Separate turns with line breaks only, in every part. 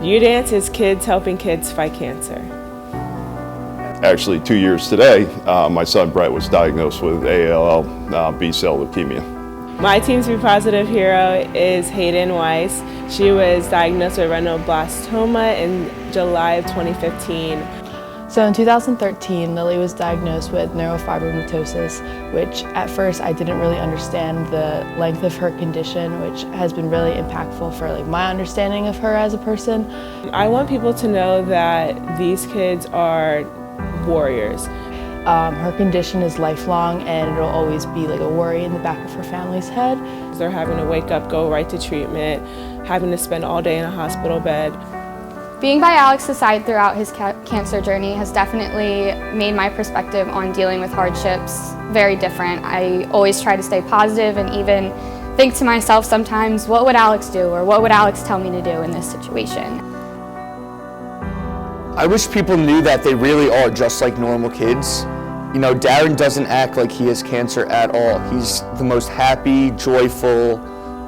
UDance is kids helping kids fight cancer.
Actually, 2 years today, my son Brett was diagnosed with ALL B-cell leukemia.
My Team's Be Positive hero is Hayden Weiss. She was diagnosed with retinoblastoma in July of 2015.
So in 2013, Lily was diagnosed with neurofibromatosis, which at first I didn't really understand the length of her condition, which has been really impactful for my understanding of her as a person.
I want people to know that these kids are warriors.
Her condition is lifelong, and it'll always be a worry in the back of her family's head.
They're having to wake up, go right to treatment, having to spend all day in a hospital bed.
Being by Alex's side throughout his cancer journey has definitely made my perspective on dealing with hardships very different. I always try to stay positive and even think to myself sometimes, what would Alex do, or what would Alex tell me to do in this situation?
I wish people knew that they really are just like normal kids. You know, Darren doesn't act like he has cancer at all. He's the most happy, joyful,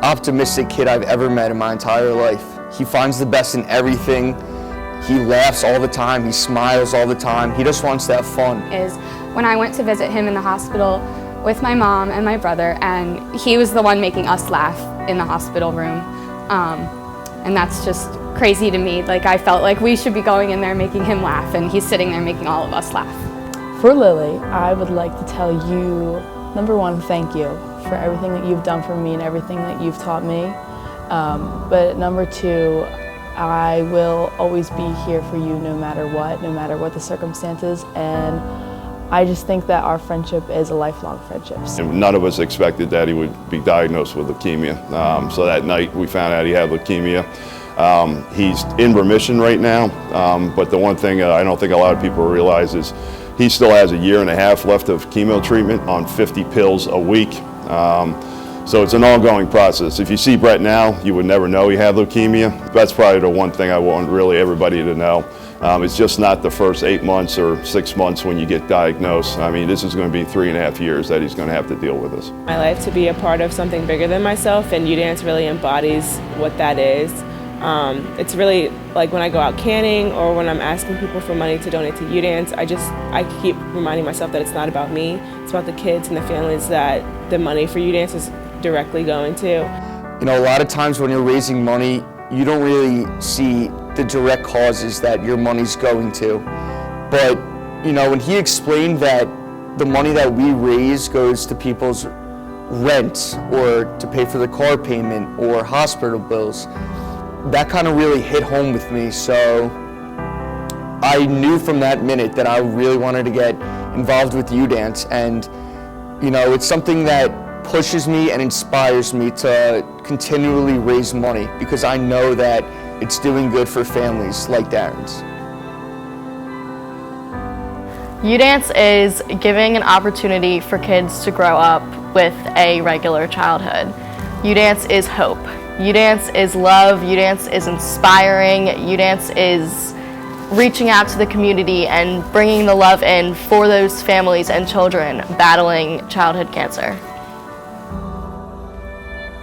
optimistic kid I've ever met in my entire life. He finds the best in everything. He laughs all the time. He smiles all the time. He just wants to have fun.
Is when I went to visit him in the hospital with my mom and my brother, and he was the one making us laugh in the hospital room. And that's just crazy to me. I felt like we should be going in there making him laugh, and he's sitting there making all of us laugh.
For Lily, I would like to tell you, number one, thank you for everything that you've done for me and everything that you've taught me. But number two, I will always be here for you no matter what the circumstances, and I just think that our friendship is a lifelong friendship.
And none of us expected that he would be diagnosed with leukemia. So that night we found out he had leukemia. He's in remission right now, but the one thing I don't think a lot of people realize is he still has 1.5 years left of chemo treatment on 50 pills a week. So it's an ongoing process. If you see Brett now, you would never know he had leukemia. That's probably the one thing I want really everybody to know. It's just not the first 8 months or 6 months when you get diagnosed. I mean, this is going to be 3.5 years that he's going to have to deal with this.
My life to be a part of something bigger than myself, and UDance really embodies what that is. It's really like when I go out canning or when I'm asking people for money to donate to UDance, I keep reminding myself that it's not about me. It's about the kids and the families that the money for UDance is directly going to.
You know, a lot of times when you're raising money, you don't really see the direct causes that your money's going to. But, you know, when he explained that the money that we raise goes to people's rent or to pay for the car payment or hospital bills, that kind of really hit home with me. So I knew from that minute that I really wanted to get involved with UDance, and you know, it's something that pushes me and inspires me to continually raise money because I know that it's doing good for families like Darren's.
UDance is giving an opportunity for kids to grow up with a regular childhood. UDance is hope. UDance is love. UDance is inspiring. UDance is reaching out to the community and bringing the love in for those families and children battling childhood cancer.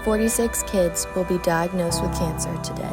46 kids will be diagnosed with cancer today.